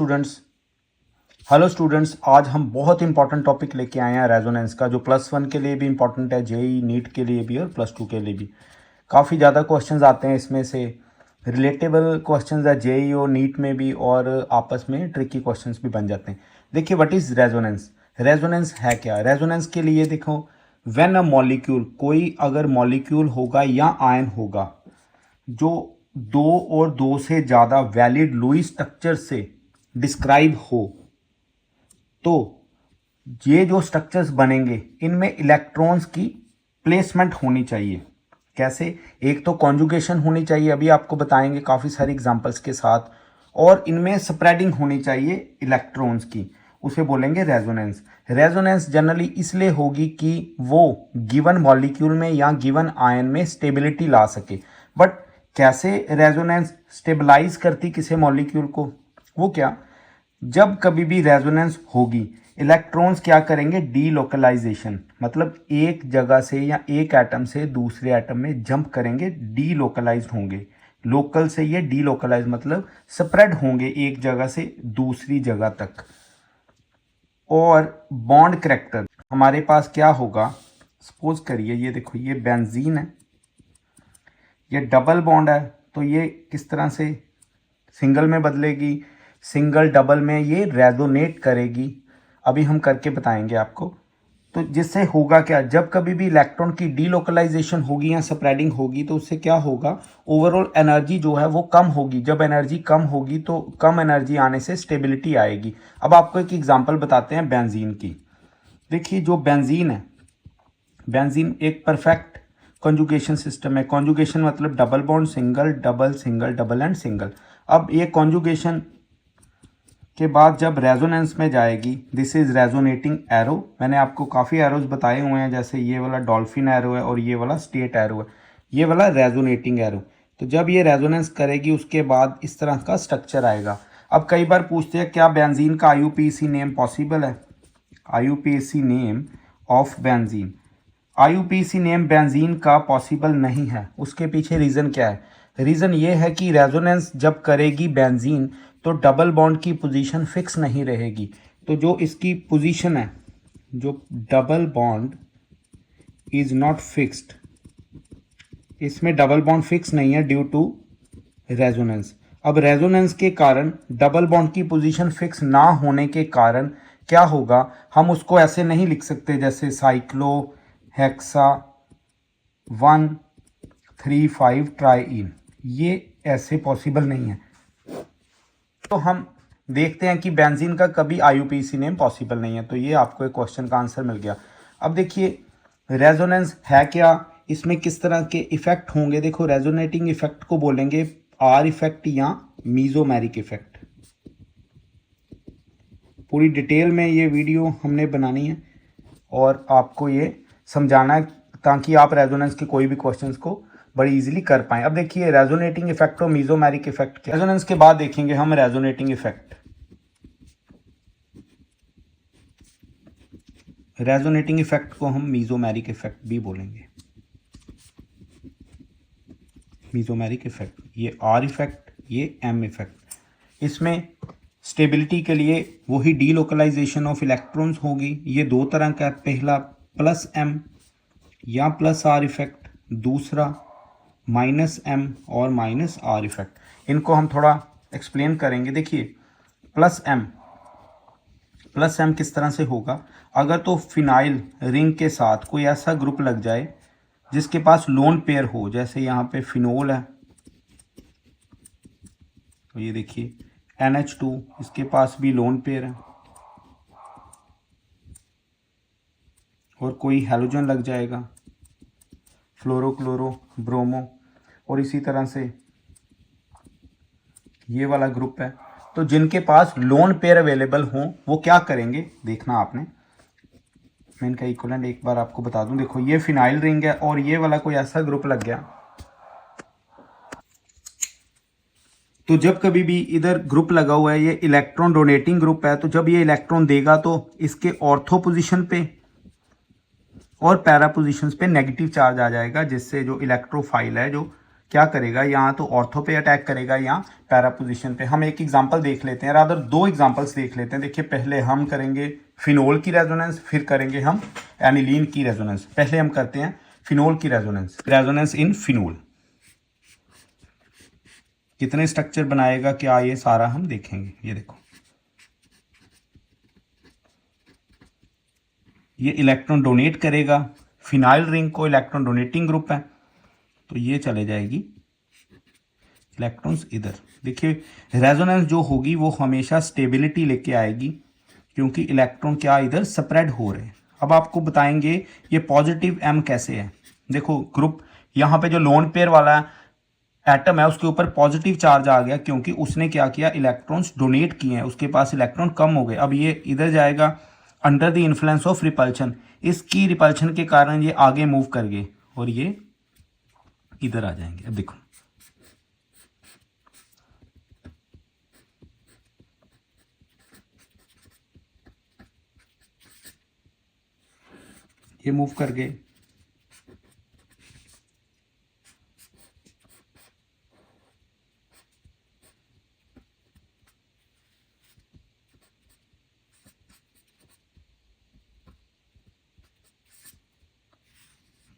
Students hello students, आज हम बहुत इंपॉर्टेंट टॉपिक लेके आए हैं रेजोनेंस का, जो +1 के लिए भी इंपॉर्टेंट है, जेई नीट के लिए भी और +2 के लिए भी। काफ़ी ज़्यादा क्वेश्चंस आते हैं इसमें से, रिलेटेबल क्वेश्चंस है जेई और नीट में भी, और आपस में ट्रिकी क्वेश्चंस भी बन जाते हैं। देखिए, व्हाट इज़ रेजोनेंस? रेजोनेंस है क्या? रेजोनेंस के लिए देखो, व्हेन अ मॉलिक्यूल, कोई अगर मॉलिक्यूल होगा या आयन होगा जो दो और दो से ज़्यादा वैलिड लुईस स्ट्रक्चर से डिस्क्राइब हो, तो ये जो स्ट्रक्चर्स बनेंगे इनमें इलेक्ट्रॉन्स की प्लेसमेंट होनी चाहिए। कैसे? एक तो कॉन्जुगेशन होनी चाहिए, अभी आपको बताएंगे काफ़ी सारी एग्जांपल्स के साथ, और इनमें स्प्रेडिंग होनी चाहिए इलेक्ट्रॉन्स की, उसे बोलेंगे रेजोनेंस। रेजोनेंस जनरली इसलिए होगी कि वो गिवन मॉलिक्यूल में या गिवन आयन में स्टेबिलिटी ला सके। बट कैसे रेजोनेंस स्टेबलाइज करती किसी मॉलिक्यूल को? वो क्या, जब कभी भी रेजोनेंस होगी, इलेक्ट्रॉन्स क्या करेंगे? डीलोकलाइजेशन, मतलब एक जगह से या एक एटम से दूसरे एटम में जंप करेंगे, डीलोकलाइज्ड होंगे। लोकल से ये डीलोकलाइज मतलब स्प्रेड होंगे एक जगह से दूसरी जगह तक। और बॉन्ड करैक्टर हमारे पास क्या होगा? सपोज करिए, ये देखो, ये बेंजीन है, ये डबल बॉन्ड है, तो ये किस तरह से सिंगल में बदलेगी, सिंगल डबल में ये रेजोनेट करेगी। अभी हम करके बताएंगे आपको। तो जिससे होगा क्या, जब कभी भी इलेक्ट्रॉन की डीलोकलाइजेशन होगी या स्प्रेडिंग होगी, तो उससे क्या होगा? ओवरऑल एनर्जी जो है वो कम होगी। जब एनर्जी कम होगी तो कम एनर्जी आने से स्टेबिलिटी आएगी। अब आपको एक एग्जांपल बताते हैं बेंजीन की। देखिए, जो बेंजीन है, बेंजीन एक परफेक्ट कॉन्जुगेशन सिस्टम है। कॉन्जुगेशन मतलब double bond, single double and single. अब ये कॉन्जुगेशन के बाद जब रेजोनेंस में जाएगी, दिस इज रेजोनेटिंग एरो। मैंने आपको काफ़ी एरोज बताए हुए हैं, जैसे ये वाला डॉल्फिन एरो है और ये वाला स्टेट एरो है, ये वाला रेजोनेटिंग एरो। तो जब ये रेजोनेंस करेगी उसके बाद इस तरह का स्ट्रक्चर आएगा। अब कई बार पूछते हैं क्या बेंजीन का आईयूपीएसी नेम पॉसिबल है? IUPAC name of benzene, IUPAC name benzene का पॉसिबल नहीं है। उसके पीछे रीज़न क्या है? रीज़न ये है कि रेजोनेंस जब करेगी बेंजीन, तो डबल बॉन्ड की पोजीशन फिक्स नहीं रहेगी। तो जो इसकी पोजीशन है, जो double bond is not fixed, इसमें डबल बॉन्ड फिक्स नहीं है ड्यू टू रेजोनेंस। अब रेजोनेंस के कारण डबल बॉन्ड की पोजीशन फिक्स ना होने के कारण क्या होगा? हम उसको ऐसे नहीं लिख सकते जैसे साइक्लो हेक्सा 1,3,5 ट्राईइन, ये ऐसे पॉसिबल नहीं है। तो हम देखते हैं कि बेंजीन का कभी आईयूपीएसी नेम पॉसिबल नहीं है। तो ये आपको एक क्वेश्चन का आंसर मिल गया। अब देखिए, रेजोनेंस है क्या, इसमें किस तरह के इफेक्ट होंगे? देखो, रेजोनेटिंग इफेक्ट को बोलेंगे आर इफेक्ट या मीजोमेरिक इफेक्ट। पूरी डिटेल में ये वीडियो हमने बनानी है और आपको ये समझाना है, ताकि आप रेजोनेंस के कोई भी क्वेश्चंस को बड़ी इजीली कर पाएं। अब देखिए, रेजोनेटिंग इफेक्ट और मीजोमेरिक इफेक्ट क्या। रेजोनेंस के बाद देखेंगे हम रेजोनेटिंग इफेक्ट। रेजोनेटिंग इफेक्ट को हम मीजोमेरिक इफेक्ट भी बोलेंगे। मीजोमेरिक इफेक्ट, ये आर इफेक्ट, ये एम इफेक्ट। इसमें स्टेबिलिटी के लिए वही डीलोकलाइजेशन ऑफ इलेक्ट्रॉन्स होगी। ये दो तरह का है, पहला प्लस एम या प्लस आर इफेक्ट, दूसरा माइनस एम और माइनस आर इफेक्ट। इनको हम थोड़ा एक्सप्लेन करेंगे। देखिए, प्लस एम किस तरह से होगा? अगर तो फिनाइल रिंग के साथ कोई ऐसा ग्रुप लग जाए जिसके पास लोन पेयर हो, जैसे यहाँ पे फिनोल है, तो ये देखिए NH2, इसके पास भी लोन पेयर है, और कोई हैलोजन लग जाएगा, फ्लोरो क्लोरो ब्रोमो, और इसी तरह से ये वाला ग्रुप है। तो जिनके पास लोन पेयर अवेलेबल हों वो क्या करेंगे, देखना आपने। मैं इनका इक्विवेलेंट एक बार आपको बता दूं। देखो, ये फिनाइल रिंग है और ये वाला कोई ऐसा ग्रुप लग गया, तो जब कभी भी इधर ग्रुप लगा हुआ है, ये इलेक्ट्रॉन डोनेटिंग ग्रुप है, तो जब ये इलेक्ट्रॉन देगा तो इसके ऑर्थो पोजीशन पे और पैरा पोजीशंस पे नेगेटिव चार्ज आ जाएगा, जिससे जो इलेक्ट्रोफाइल है, जो क्या करेगा, यहाँ तो ऑर्थो पे अटैक करेगा या पैरा पोजीशन पे। हम एक एग्जांपल देख लेते हैं, रादर दो एग्जांपल्स देख लेते हैं। देखिए पहले हम करेंगे फिनोल की रेजोनेंस, फिर करेंगे हम एनिलीन की रेजोनेंस। पहले हम करते हैं फिनोल की रेजोनेंस। रेजोनेंस इन फिनोल कितने स्ट्रक्चर बनाएगा, क्या ये सारा हम देखेंगे। ये देखो, ये इलेक्ट्रॉन डोनेट करेगा, फिनाइल रिंग को इलेक्ट्रॉन डोनेटिंग ग्रुप है, तो ये चले जाएगी इलेक्ट्रॉन्स इधर। देखिए रेजोनेंस जो होगी वो हमेशा स्टेबिलिटी लेके आएगी, क्योंकि इलेक्ट्रॉन क्या इधर स्प्रेड हो रहे हैं। अब आपको बताएंगे ये पॉजिटिव एम कैसे है। देखो ग्रुप यहाँ पे जो लोन पेयर वाला एटम है उसके ऊपर पॉजिटिव चार्ज आ गया, क्योंकि उसने क्या किया, इलेक्ट्रॉन्स डोनेट किए हैं, उसके पास इलेक्ट्रॉन कम हो गए। अब ये इधर जाएगा under the influence of repulsion, इसकी रिपल्शन के कारण ये आगे मूव कर गए और ये इधर आ जाएंगे। अब देखो ये मूव कर गए,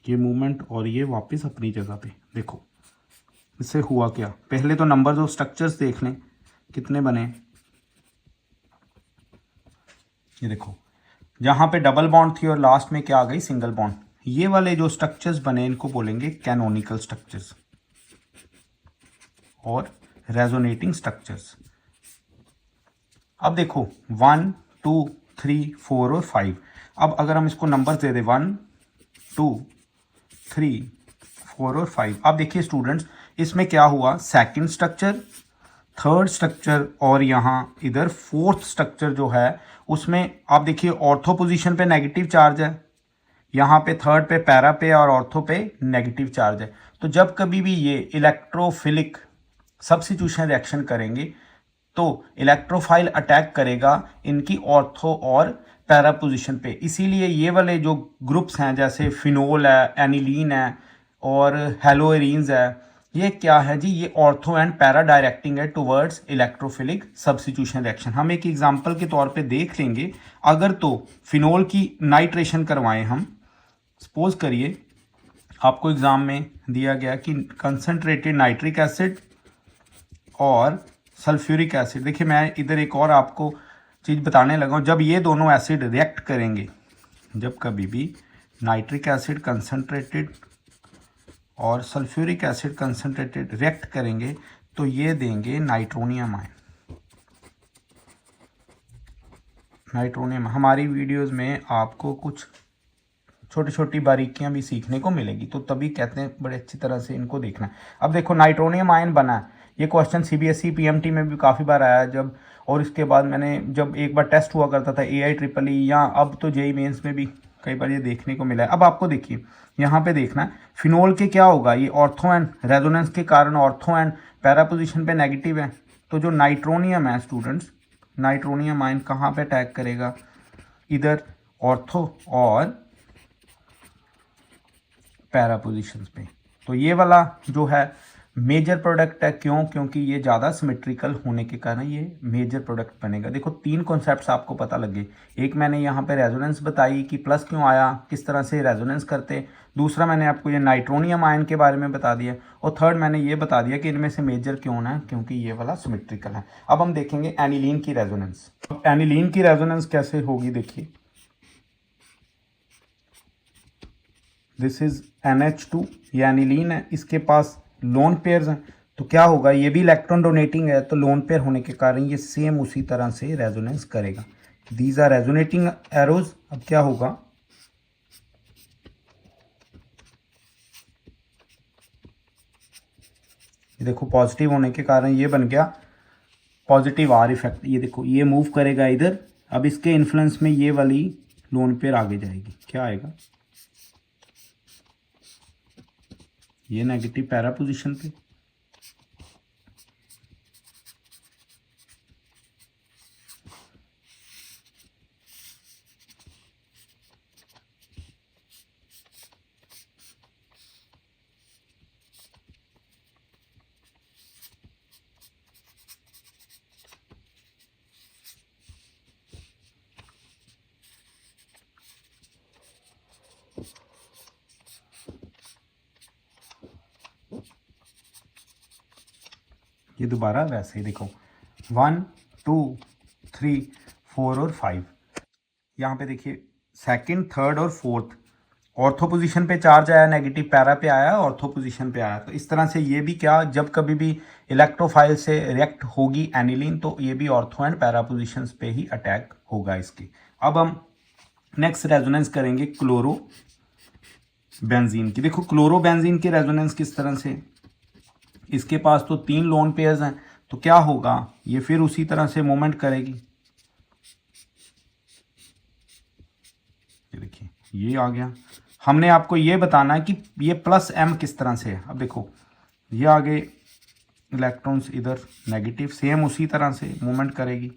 ये मूवमेंट और ये वापस अपनी जगह पे। देखो इससे हुआ क्या, पहले तो नंबर्स ऑफ स्ट्रक्चर्स देख लें कितने बने। ये देखो जहाँ पे डबल बॉन्ड थी और लास्ट में क्या आ गई, सिंगल बॉन्ड। ये वाले जो स्ट्रक्चर्स बने इनको बोलेंगे कैनोनिकल स्ट्रक्चर्स और रेजोनेटिंग स्ट्रक्चर्स। अब देखो 1 2 3 4 और 5। अब अगर हम इसको नंबर दे दें 1 2 3 4 और 5। अब देखिए स्टूडेंट्स इसमें क्या हुआ, सेकंड स्ट्रक्चर, थर्ड स्ट्रक्चर और यहाँ इधर फोर्थ स्ट्रक्चर जो है उसमें आप देखिए ऑर्थो पोजीशन पे नेगेटिव चार्ज है, यहाँ पे थर्ड पे पैरा पे और ऑर्थो पे नेगेटिव चार्ज है। तो जब कभी भी ये इलेक्ट्रोफिलिक सब्स्टिट्यूशन रिएक्शन करेंगे तो इलेक्ट्रोफाइल अटैक करेगा इनकी ऑर्थो और पैरा पोजीशन पे। इसीलिए ये वाले जो ग्रुप्स हैं जैसे फिनोल है, एनिलीन है और हेलोएरीन्स है, ये क्या है जी, ये ऑर्थो एंड पैरा डायरेक्टिंग है टुवर्ड्स इलेक्ट्रोफिलिक सब्स्टिट्यूशन रिएक्शन। हम एक एग्जांपल के तौर पे देख लेंगे। अगर तो फिनोल की नाइट्रेशन करवाएं हम, सपोज करिए आपको एग्जाम में दिया गया कि कंसनट्रेटेड नाइट्रिक एसिड और सल्फ्यूरिक एसिड। देखिए मैं इधर एक और आपको चीज़ बताने लगा हूँ, जब ये दोनों एसिड रिएक्ट करेंगे, जब कभी भी नाइट्रिक एसिड कंसनट्रेटेड और सल्फ्यूरिक एसिड कंसनट्रेटेड रिएक्ट करेंगे तो ये देंगे नाइट्रोनियम आयन। नाइट्रोनियम हमारी वीडियोस में आपको कुछ छोटी छोटी बारीकियां भी सीखने को मिलेगी, तो तभी कहते हैं बड़े अच्छी तरह से इनको देखना है। अब देखो नाइट्रोनियम आयन बना है, ये क्वेश्चन सीबीएसई पीएमटी में भी काफ़ी बार आया जब, और इसके बाद मैंने जब एक बार टेस्ट हुआ करता था AIEEE या अब तो जेई मेंस में भी कई बार ये देखने को मिला है। अब आपको देखिए यहाँ पे देखना है फिनोल के क्या होगा, ये ऑर्थो एंड रेजोनेंस के कारण ऑर्थो एंड पैरा पोजीशन पे नेगेटिव है। तो जो नाइट्रोनियम है स्टूडेंट्स, नाइट्रोनियम आयन कहाँ पे अटैक करेगा, इधर ऑर्थो और पैरा पोजीशंस पे। तो ये वाला जो है मेजर प्रोडक्ट है, क्यों, क्योंकि ये ज़्यादा सिमेट्रिकल होने के कारण ये मेजर प्रोडक्ट बनेगा। देखो तीन कॉन्सेप्ट्स आपको पता लगे, एक मैंने यहाँ पे रेजोनेंस बताई कि प्लस क्यों आया, किस तरह से रेजोनेंस करते, दूसरा मैंने आपको ये नाइट्रोनियम आयन के बारे में बता दिया, और थर्ड मैंने ये बता दिया कि इनमें से मेजर क्यों ना है, क्योंकि ये वाला सिमेट्रिकल है। अब हम देखेंगे एनिलीन की रेजोनेंस। एनिलीन की रेजोनेंस कैसे होगी, देखिए दिस इज NH2, ये एनिलीन है, इसके पास लोन पेयर्स हैं, तो क्या होगा, ये भी इलेक्ट्रॉन डोनेटिंग है, तो लोन पेयर होने के कारण ये सेम उसी तरह से रेजोनेंस करेगा। These are resonating arrows. अब क्या होगा, ये देखो पॉजिटिव होने के कारण ये बन गया पॉजिटिव R इफेक्ट। ये देखो ये मूव करेगा इधर, अब इसके इन्फ्लुएंस में ये वाली लोन पेयर आगे जाएगी, क्या आएगा, ये नेगेटिव पैरा पोजीशन पे, ये दोबारा वैसे ही देखो 1 2 3 4 और 5। यहाँ पे देखिए सेकंड, थर्ड और फोर्थ ऑर्थो पोजीशन पे चार्ज आया, नेगेटिव पैरा पे आया, ऑर्थो पोजीशन पे आया। तो इस तरह से ये भी क्या, जब कभी भी इलेक्ट्रोफाइल से रिएक्ट होगी एनिलीन तो ये भी ऑर्थो एंड पैरा पोजीशंस पे ही अटैक होगा इसकी। अब हम नेक्स्ट रेजोनेंस करेंगे क्लोरो बेंजीन की। देखो क्लोरो बेंजीन की रेजोनेंस किस तरह से, इसके पास तो 3 लोन पेयर्स हैं, तो क्या होगा, ये फिर उसी तरह से मूवमेंट करेगी। ये देखिए ये आ गया। हमने आपको ये बताना है कि ये प्लस m किस तरह से है। अब देखो ये आगे इलेक्ट्रॉन्स इधर नेगेटिव, सेम उसी तरह से मूवमेंट करेगी।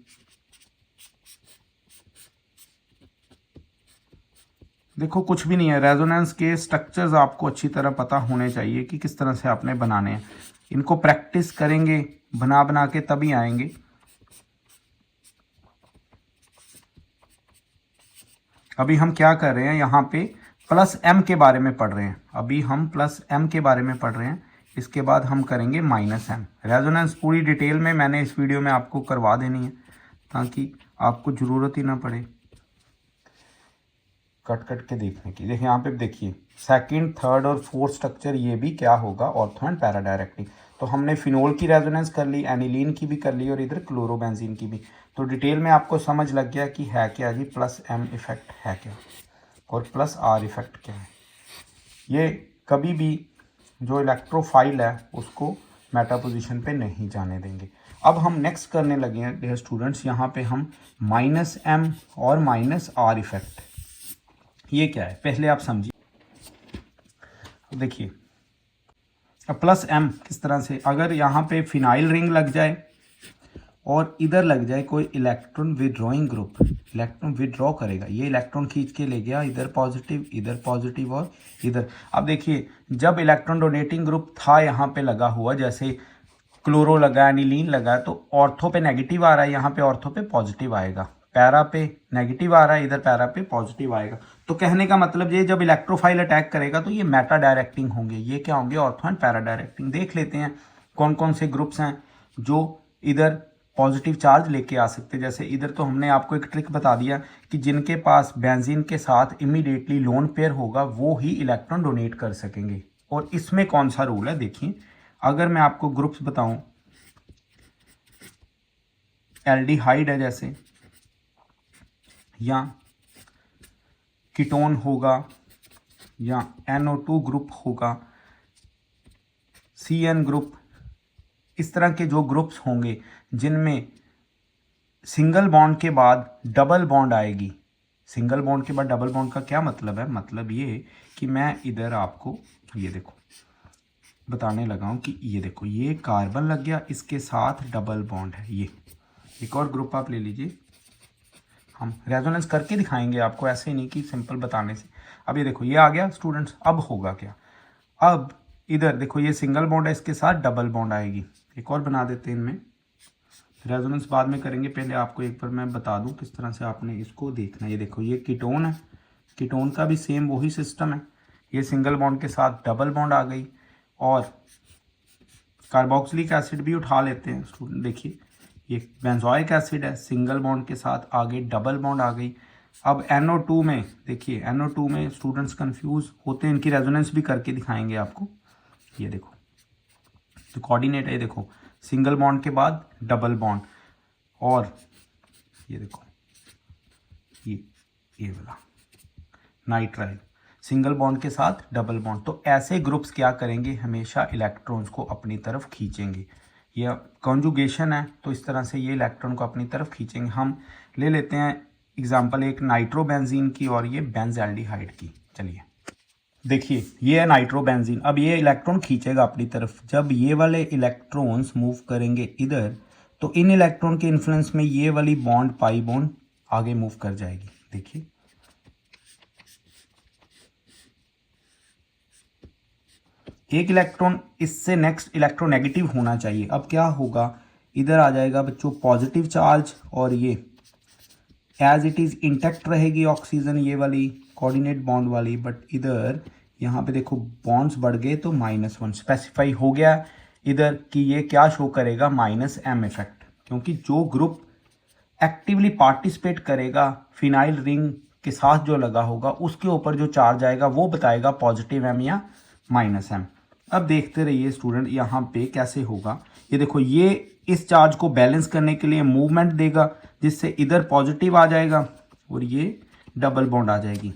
देखो कुछ भी नहीं है, रेजोनेंस के स्ट्रक्चर्स आपको अच्छी तरह पता होने चाहिए कि किस तरह से आपने बनाने हैं। इनको प्रैक्टिस करेंगे बना बना के तभी आएंगे। अभी हम क्या कर रहे हैं, यहाँ पे प्लस m के बारे में पढ़ रहे हैं। अभी हम प्लस m के बारे में पढ़ रहे हैं, इसके बाद हम करेंगे माइनस m। रेजोनेंस पूरी डिटेल में मैंने इस वीडियो में आपको करवा देनी है ताकि आपको ज़रूरत ही ना पड़े कट कट के देखने की। देखिए यहाँ पे देखिए सेकंड, थर्ड और फोर्थ स्ट्रक्चर ये भी क्या होगा, ऑर्थो एंड पैरा डायरेक्टली। तो हमने फिनोल की रेजोनेंस कर ली, एनिलीन की भी कर ली और इधर क्लोरोबेंजीन की भी। तो डिटेल में आपको समझ लग गया कि है क्या जी, प्लस m इफेक्ट है क्या और प्लस r इफेक्ट क्या है। ये कभी भी जो इलेक्ट्रोफाइल है उसको मेटा पोजीशन पे नहीं जाने देंगे। अब हम नेक्स्ट करने लगे हैं डियर स्टूडेंट्स, यहाँ पे हम माइनस m और माइनस r इफेक्ट। ये क्या है पहले आप समझिए। देखिए अब प्लस m किस तरह से, अगर यहाँ पे फिनाइल रिंग लग जाए और इधर लग जाए कोई electron withdrawing group, electron withdraw करेगा, ये इलेक्ट्रॉन खींच के ले गया इधर पॉजिटिव और इधर। अब देखिए जब इलेक्ट्रॉन डोनेटिंग ग्रुप था यहाँ पे लगा हुआ, जैसे क्लोरो लगा, एनिलीन लगा, तो ऑर्थो पे नेगेटिव आ रहा है, यहाँ पे ऑर्थो पे पॉजिटिव आएगा, पैरा पे नेगेटिव आ रहा है, इधर पैरा पे पॉजिटिव आएगा। तो कहने का मतलब ये जब इलेक्ट्रोफाइल अटैक करेगा तो ये मेटा डायरेक्टिंग होंगे। ये क्या होंगे, ऑर्थो एंड पैरा डायरेक्टिंग। देख लेते हैं कौन कौन से ग्रुप्स हैं जो इधर पॉजिटिव चार्ज लेके आ सकते। जैसे इधर तो हमने आपको एक ट्रिक बता दिया कि जिनके पास बेंजीन के साथ इमीडिएटली लोन पेयर होगा वो ही इलेक्ट्रॉन डोनेट कर सकेंगे। और इसमें कौन सा रूल है, देखिए अगर मैं आपको ग्रुप्स बताऊं, एल्डिहाइड है जैसे, या कीटोन होगा, या NO2 ग्रुप होगा, CN ग्रुप, इस तरह के जो ग्रुप्स होंगे जिनमें सिंगल बॉन्ड के बाद डबल बॉन्ड आएगी। सिंगल बॉन्ड के बाद डबल बॉन्ड का क्या मतलब है, मतलब ये कि मैं इधर आपको ये देखो बताने लगा हूँ कि ये देखो ये कार्बन लग गया, इसके साथ डबल बॉन्ड है। ये एक और ग्रुप आप ले लीजिए, हम रेजोनेंस करके दिखाएंगे आपको, ऐसे ही नहीं कि सिंपल बताने से। अब ये देखो ये आ गया स्टूडेंट्स। अब होगा क्या, अब इधर देखो ये सिंगल बॉन्ड है, इसके साथ डबल बॉन्ड आएगी। एक और बना देते हैं, इनमें रेजोनेंस बाद में करेंगे, पहले आपको एक बार मैं बता दूं किस तरह से आपने इसको देखना है। ये देखो ये कीटोन है, कीटोन का भी सेम वही सिस्टम है। ये सिंगल बॉन्ड के साथ डबल बॉन्ड आ गई, और कार्बोक्सिलिक एसिड भी उठा लेते हैं स्टूडेंट। देखिए ये बेंजोइक एसिड है, सिंगल बॉन्ड के साथ आगे डबल बॉन्ड आ गई। अब NO2 में देखिए, NO2 में स्टूडेंट्स कंफ्यूज होते हैं, इनकी रेजोनेंस भी करके दिखाएंगे आपको। ये देखो तो कोऑर्डिनेट है, देखो सिंगल बॉन्ड के बाद डबल बॉन्ड, और ये देखो ये वाला नाइट्राइल, सिंगल बॉन्ड के साथ डबल बॉन्ड। तो ऐसे ग्रुप्स क्या करेंगे, हमेशा इलेक्ट्रॉन्स को अपनी तरफ खींचेंगे। यह कॉन्जुगेशन है, तो इस तरह से ये इलेक्ट्रॉन को अपनी तरफ खींचेंगे। हम ले लेते हैं एग्जांपल एक नाइट्रोबेंजीन की और ये बेंजल्डिहाइड की। चलिए देखिए ये है नाइट्रोबेंजीन। अब ये इलेक्ट्रॉन खींचेगा अपनी तरफ, जब ये वाले इलेक्ट्रॉन्स मूव करेंगे इधर, तो इन इलेक्ट्रॉन के इन्फ्लुएंस में ये वाली बॉन्ड पाई बॉन्ड आगे मूव कर जाएगी। देखिए एक इलेक्ट्रॉन इससे नेक्स्ट इलेक्ट्रोनेगेटिव होना चाहिए। अब क्या होगा, इधर आ जाएगा बच्चों पॉजिटिव चार्ज, और ये एज इट इज़ इंटैक्ट रहेगी ऑक्सीजन, ये वाली कोऑर्डिनेट बॉन्ड वाली, बट इधर यहाँ पे देखो बॉन्ड्स बढ़ गए तो -1 स्पेसिफाई हो गया। इधर कि ये क्या शो करेगा, माइनस एम इफेक्ट, क्योंकि जो ग्रुप एक्टिवली पार्टिसिपेट करेगा फिनाइल रिंग के साथ जो लगा होगा उसके ऊपर जो चार्ज आएगा वो बताएगा पॉजिटिव एम या माइनस एम। अब देखते रहिए स्टूडेंट यहाँ पे कैसे होगा। ये देखो, ये इस चार्ज को बैलेंस करने के लिए मूवमेंट देगा जिससे इधर पॉजिटिव आ जाएगा और ये डबल बॉन्ड आ जाएगी।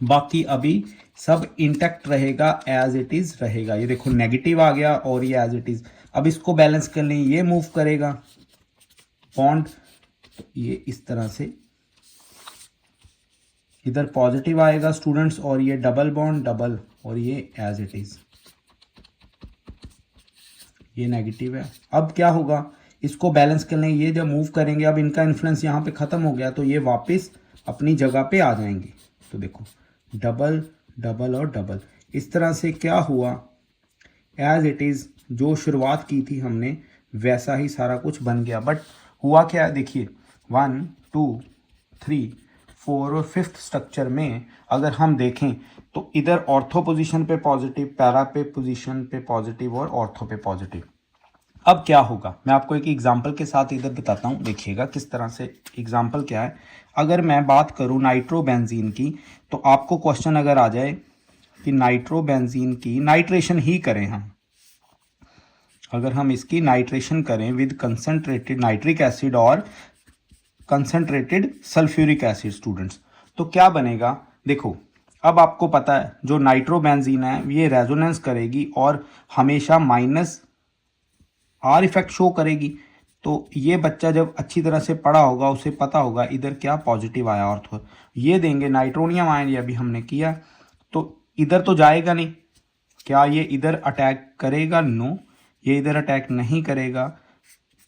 बाकी अभी सब इंटैक्ट रहेगा, एज इट इज रहेगा। ये देखो नेगेटिव आ गया और ये एज इट इज। अब इसको बैलेंस करने ये मूव करेगा बॉन्ड, तो ये इस तरह से इधर पॉजिटिव आएगा स्टूडेंट्स और ये डबल बॉन्ड डबल और ये एज इट इज, ये नेगेटिव है। अब क्या होगा, इसको बैलेंस करने ये जब मूव करेंगे, अब इनका इन्फ्लुएंस यहाँ पे खत्म हो गया तो ये वापस अपनी जगह पे आ जाएंगे। तो देखो डबल डबल और डबल, इस तरह से क्या हुआ, एज इट इज़ जो शुरुआत की थी हमने वैसा ही सारा कुछ बन गया। बट हुआ क्या है, देखिए 1 2 3 4 और 5th स्ट्रक्चर में अगर हम देखें तो इधर ऑर्थो पोजीशन पे पॉजिटिव, पैरा पे पोजीशन पे पॉजिटिव और ऑर्थो पे पॉजिटिव। अब क्या होगा, मैं आपको एक एग्जांपल के साथ इधर बताता हूँ, देखिएगा किस तरह से। एग्जांपल क्या है, अगर मैं बात करूँ नाइट्रोबेंजीन की, तो आपको क्वेश्चन अगर आ जाए कि नाइट्रोबेंजीन की नाइट्रेशन ही करें हम, अगर हम इसकी नाइट्रेशन करें विद कंसंट्रेटेड नाइट्रिक एसिड और कंसंट्रेटेड सल्फ्यूरिक एसिड स्टूडेंट्स, तो क्या बनेगा। देखो अब आपको पता है जो नाइट्रोबेंजीन है ये रेजोनेंस करेगी और हमेशा माइनस आर इफेक्ट शो करेगी। तो ये बच्चा जब अच्छी तरह से पढ़ा होगा उसे पता होगा इधर क्या पॉजिटिव आया, और तो ये देंगे नाइट्रोनियम आयन, ये अभी हमने किया, तो इधर तो जाएगा नहीं। क्या ये इधर अटैक करेगा, नो, ये इधर अटैक नहीं करेगा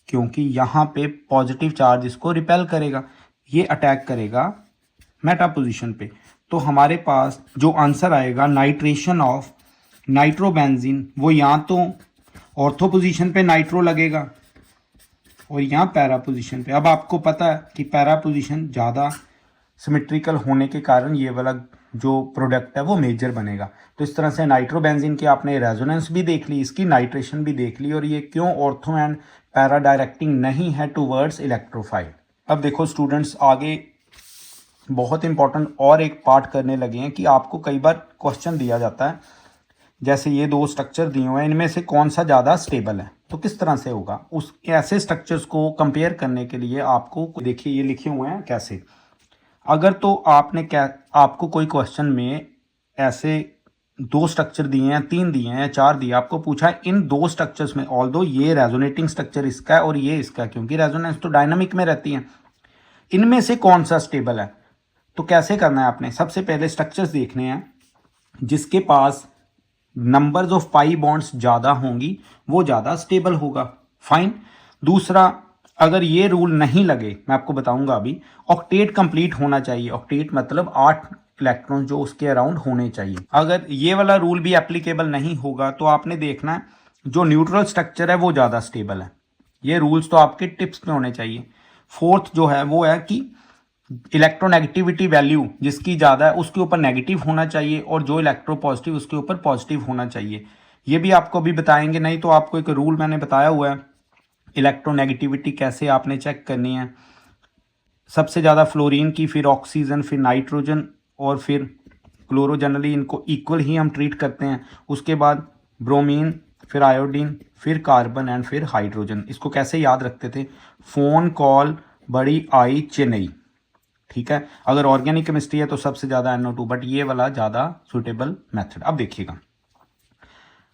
क्योंकि यहाँ पे पॉजिटिव चार्ज इसको रिपेल करेगा। ये अटैक करेगा मेटा पोजीशन पे। तो हमारे पास जो आंसर आएगा नाइट्रेशन ऑफ नाइट्रोबेंजीन, वो यहाँ तो ऑर्थो पोजीशन पे नाइट्रो लगेगा और यहाँ पैरा पोजीशन पे। अब आपको पता है कि पैरा पोजीशन ज़्यादा सिमेट्रिकल होने के कारण ये वाला जो प्रोडक्ट है वो मेजर बनेगा। तो इस तरह से नाइट्रोबेंजीन की आपने रेजोनेंस भी देख ली, इसकी नाइट्रेशन भी देख ली, और ये क्यों ऑर्थो एंड पैरा डायरेक्टिंग नहीं है टूवर्ड्स इलेक्ट्रोफाइल। अब देखो स्टूडेंट्स, आगे बहुत इंपॉर्टेंट और एक पार्ट करने लगे हैं कि आपको कई बार क्वेश्चन दिया जाता है, जैसे ये 2 स्ट्रक्चर दिए हुए हैं, इनमें से कौन सा ज़्यादा स्टेबल है, तो किस तरह से होगा। उस ऐसे स्ट्रक्चर्स को कंपेयर करने के लिए आपको देखिए ये लिखे हुए हैं कैसे। अगर तो आपको कोई क्वेश्चन में ऐसे 2 स्ट्रक्चर दिए हैं, 3 दिए हैं या 4 दिए, आपको पूछा है इन 2 स्ट्रक्चर्स में, ऑल्दो ये रेजोनेटिंग स्ट्रक्चर इसका है और ये इसका, क्योंकि रेजोनेंस तो डायनामिक में रहती है, इनमें से कौन सा स्टेबल है। तो कैसे करना है आपने, सबसे पहले स्ट्रक्चर्स देखने हैं जिसके पास नंबर्स ऑफ पाई बॉन्ड्स ज़्यादा होंगी वो ज़्यादा स्टेबल होगा, फाइन। दूसरा, अगर ये रूल नहीं लगे, मैं आपको बताऊंगा अभी, ऑक्टेट कंप्लीट होना चाहिए। ऑक्टेट मतलब 8 इलेक्ट्रॉन जो उसके अराउंड होने चाहिए। अगर ये वाला रूल भी एप्लीकेबल नहीं होगा तो आपने देखना है जो न्यूट्रल स्ट्रक्चर है वो ज़्यादा स्टेबल है। ये रूल्स तो आपके टिप्स पे होने चाहिए। फोर्थ जो है वो है कि इलेक्ट्रोनेगेटिविटी वैल्यू जिसकी ज़्यादा है उसके ऊपर नेगेटिव होना चाहिए और जो इलेक्ट्रो पॉजिटिव उसके ऊपर पॉजिटिव होना चाहिए। ये भी आपको अभी बताएंगे, नहीं तो आपको एक रूल मैंने बताया हुआ है इलेक्ट्रोनेगेटिविटी कैसे आपने चेक करनी है। सबसे ज़्यादा फ्लोरीन की, फिर ऑक्सीजन, फिर नाइट्रोजन और फिर क्लोरो, जनरली इनको इक्वल ही हम ट्रीट करते हैं। उसके बाद ब्रोमीन, फिर आयोडीन, फिर कार्बन एंड फिर हाइड्रोजन। इसको कैसे याद रखते थे, फोन कॉल बड़ी आई चेन्नई, ठीक है। अगर ऑर्गेनिक केमिस्ट्री है तो सबसे ज़्यादा NO2, बट ये वाला ज़्यादा सुटेबल मेथड। अब देखिएगा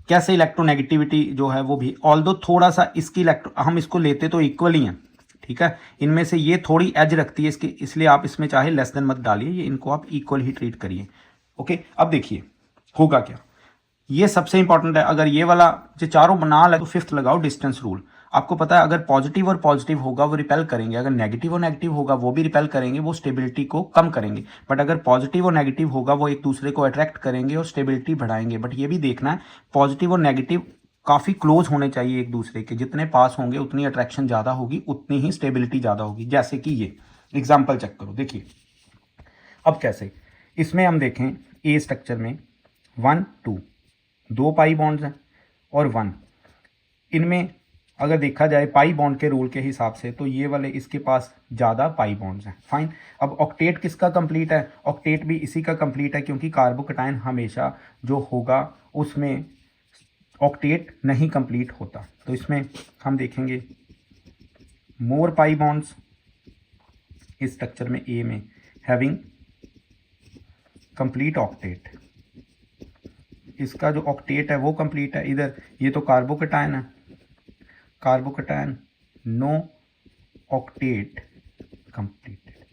कैसे इलेक्ट्रोनेगेटिविटी जो है वो भी, ऑल्दो थोड़ा सा इसकी हम इसको लेते तो इक्वल ही हैं, ठीक है। इनमें से ये थोड़ी एज रखती है इसकी, इसलिए आप इसमें चाहे लेस देन मत डालिए, ये इनको आप इक्वल ही ट्रीट करिए, ओके। अब देखिए होगा क्या, ये सबसे इंपॉर्टेंट है। अगर ये वाला जो चारों बना लगे तो 5th लगाओ डिस्टेंस रूल। आपको पता है अगर पॉजिटिव और पॉजिटिव होगा वो रिपेल करेंगे, अगर नेगेटिव और नेगेटिव होगा वो भी रिपेल करेंगे, वो स्टेबिलिटी को कम करेंगे। बट अगर पॉजिटिव और नेगेटिव होगा वो एक दूसरे को अट्रैक्ट करेंगे और स्टेबिलिटी बढ़ाएंगे। बट ये भी देखना है पॉजिटिव और नेगेटिव काफ़ी क्लोज होने चाहिए एक दूसरे के, जितने पास होंगे उतनी अट्रैक्शन ज़्यादा होगी, उतनी ही स्टेबिलिटी ज़्यादा होगी। जैसे कि ये एग्जाम्पल चेक करो, देखिए अब कैसे। इसमें हम देखें ए स्ट्रक्चर में 1 2 2 पाई बॉन्ड्स हैं और 1, इनमें अगर देखा जाए पाई बॉन्ड के रूल के हिसाब से तो ये वाले इसके पास ज़्यादा पाई बॉन्ड्स हैं। फाइन। अब ऑक्टेट किसका कंप्लीट है? ऑक्टेट भी इसी का कंप्लीट है, क्योंकि कार्बोकैटायन हमेशा जो होगा उसमें ऑक्टेट नहीं कंप्लीट होता। तो इसमें हम देखेंगे मोर पाई बॉन्ड्स इस स्ट्रक्चर में ए में हैविंग कंप्लीट ऑक्टेट, इसका जो ऑक्टेट है वो कंप्लीट है। इधर ये तो कार्बोकैटायन है, कार्बोकैटायन नो ऑक्टेट कंप्लीटेड,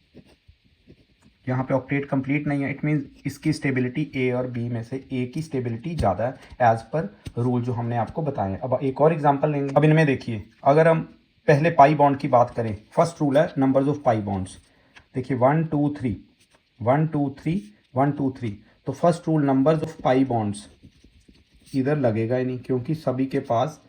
यहाँ पे ऑक्टेट कंप्लीट नहीं है। इट मीन्स इसकी स्टेबिलिटी ए और बी में से ए की स्टेबिलिटी ज़्यादा है एज पर रूल जो हमने आपको बताए। अब एक और एग्जांपल लेंगे। अब इनमें देखिए, अगर हम पहले पाई बॉन्ड की बात करें, फर्स्ट रूल है नंबर्स ऑफ पाई बॉन्ड्स। देखिए 1 2 3 1 2 3 1 2 3, तो first rule numbers of pi bonds इधर लगेगा ही नहीं, क्योंकि सभी के पास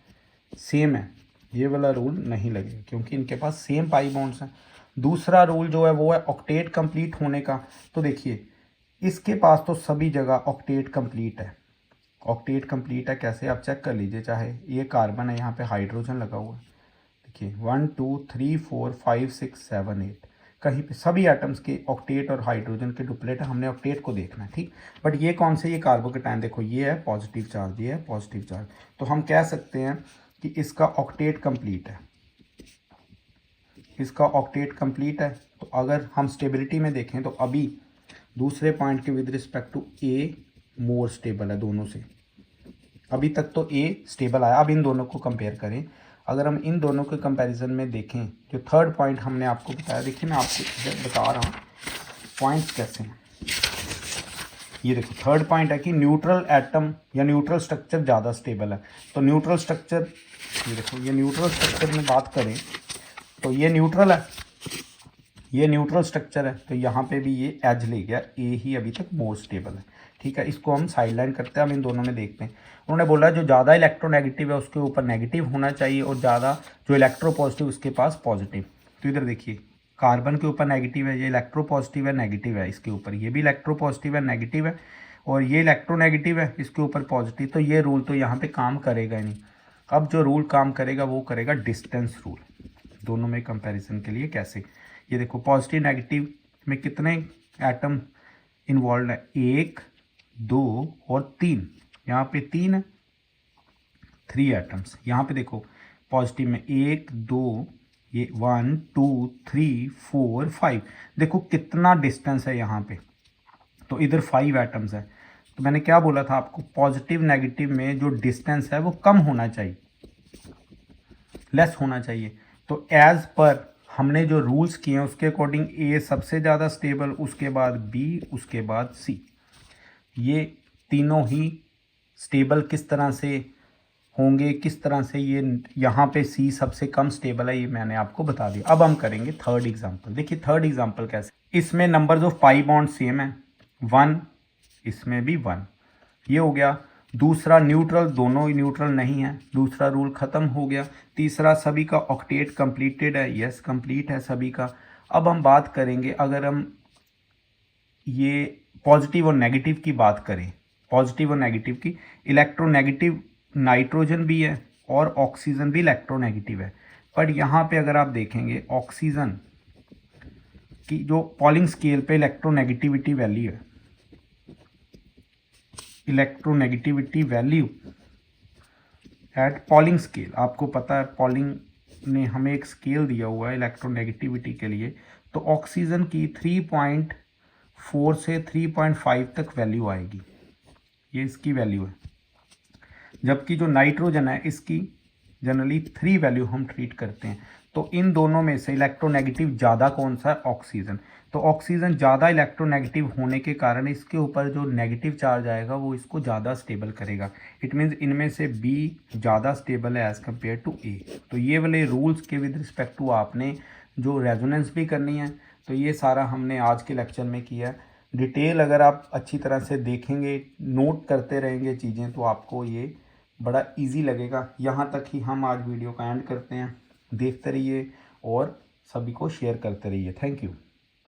सेम है। ये वाला रूल नहीं लगेगा क्योंकि इनके पास सेम पाई बॉन्ड्स हैं। दूसरा रूल जो है वो है ऑक्टेट कंप्लीट होने का। तो देखिए इसके पास तो सभी जगह ऑक्टेट कंप्लीट है। ऑक्टेट कंप्लीट है कैसे, आप चेक कर लीजिए। चाहे ये कार्बन है, यहाँ पे हाइड्रोजन लगा हुआ है। देखिए 1 2 3 4 5 6 7 8, कहीं पे सभी एटम्स के ऑक्टेट और हाइड्रोजन के डुप्लेट है। हमने ऑक्टेट को देखना है, ठीक। बट ये कौन से, ये कार्बोकैटायन, देखो ये है पॉजिटिव चार्ज, ये है पॉजिटिव चार्ज। तो हम कह सकते हैं कि इसका ऑक्टेट कंप्लीट है, इसका ऑक्टेट कंप्लीट है। तो अगर हम स्टेबिलिटी में देखें तो अभी दूसरे पॉइंट के with respect to a more stable है दोनों से। अभी तक तो ए स्टेबल आया, अब इन दोनों को कंपेयर करें। अगर हम इन दोनों के कंपैरिजन में देखें, जो थर्ड पॉइंट हमने आपको बताया, देखिए मैं आपको बता रहा हूँ पॉइंट्स कैसे हैं। ये देखो थर्ड पॉइंट है कि न्यूट्रल एटम या न्यूट्रल स्ट्रक्चर ज़्यादा स्टेबल है। तो न्यूट्रल स्ट्रक्चर, ये देखो ये न्यूट्रल स्ट्रक्चर में बात करें तो ये न्यूट्रल है, ये न्यूट्रल स्ट्रक्चर है। तो यहाँ पे भी ये एज ले गया, ए ही अभी तक मोर स्टेबल है, ठीक है। इसको हम साइडलाइन करते हैं, हम इन दोनों में देखते हैं। उन्होंने बोला जो ज़्यादा इलेक्ट्रोनेगेटिव है उसके ऊपर नेगेटिव होना चाहिए, और ज़्यादा जो इलेक्ट्रो पॉजिटिव उसके पास पॉजिटिव। तो इधर देखिए कार्बन के ऊपर नेगेटिव है, ये इलेक्ट्रो पॉजिटिव है, नेगेटिव है इसके ऊपर, ये भी इलेक्ट्रो पॉजिटिव है, नेगेटिव है, और ये इलेक्ट्रोनेगेटिव है इसके ऊपर पॉजिटिव। तो ये रूल तो यहाँ पे काम करेगा ही नहीं। अब जो रूल काम करेगा वो करेगा डिस्टेंस रूल, दोनों में कंपैरिजन के लिए। कैसे, ये देखो पॉजिटिव नेगेटिव में कितने एटम इन्वॉल्व है, 1 2 और 3, यहाँ पे 3 है, 3 एटम्स। यहाँ पे देखो पॉजिटिव में 1 2, ये 1 2 3 4 5, देखो कितना डिस्टेंस है यहाँ पे। तो इधर 5 एटम्स है। तो मैंने क्या बोला था आपको, पॉजिटिव नेगेटिव में जो डिस्टेंस है वो कम होना चाहिए, लेस होना चाहिए। तो एज पर हमने जो रूल्स किए हैं उसके अकॉर्डिंग ए सबसे ज़्यादा स्टेबल, उसके बाद बी, उसके बाद सी। ये तीनों ही स्टेबल किस तरह से होंगे, किस तरह से ये यहाँ पे सी सबसे कम स्टेबल है, ये मैंने आपको बता दिया। अब हम करेंगे थर्ड एग्जांपल। देखिए थर्ड एग्जांपल कैसे, इसमें numbers of pi bond same है 1, इसमें भी 1, ये हो गया। दूसरा न्यूट्रल, दोनों ही न्यूट्रल नहीं है, दूसरा रूल ख़त्म हो गया। तीसरा सभी का ऑक्टेट कंप्लीटेड है, यस कंप्लीट है सभी का। अब हम बात करेंगे, अगर हम ये पॉजिटिव और नेगेटिव की बात करें, पॉजिटिव और नेगेटिव की, इलेक्ट्रोनेगेटिव नाइट्रोजन भी है और ऑक्सीजन भी इलेक्ट्रोनेगेटिव है। पर यहाँ पे अगर आप देखेंगे ऑक्सीजन की जो पॉलिंग स्केल पे इलेक्ट्रोनेगेटिविटी वैल्यू है, electronegativity value at Pauling scale, आपको पता है पॉलिंग ने हमें एक स्केल दिया हुआ है इलेक्ट्रोनेगेटिविटी के लिए। तो ऑक्सीजन की 3.4 से 3.5 तक वैल्यू आएगी, ये इसकी वैल्यू है। जबकि जो नाइट्रोजन है इसकी जनरली 3 वैल्यू हम ट्रीट करते हैं। तो इन दोनों में से इलेक्ट्रोनेगेटिव ज़्यादा कौन सा है, ऑक्सीजन। तो ऑक्सीजन ज़्यादा इलेक्ट्रोनेगेटिव होने के कारण इसके ऊपर जो नेगेटिव चार्ज आएगा वो इसको ज़्यादा स्टेबल करेगा। इट मीन्स इनमें से बी ज़्यादा स्टेबल है एज़ कम्पेयर टू ए। तो ये वाले रूल्स के विद रिस्पेक्ट टू आपने जो रेजोनेंस भी करनी है, तो ये सारा हमने आज के लेक्चर में किया है। डिटेल अगर आप अच्छी तरह से देखेंगे, नोट करते रहेंगे चीज़ें, तो आपको ये बड़ा इजी लगेगा। यहाँ तक ही हम आज वीडियो का एंड करते हैं। देखते रहिए और सभी को शेयर करते रहिए। Thank you.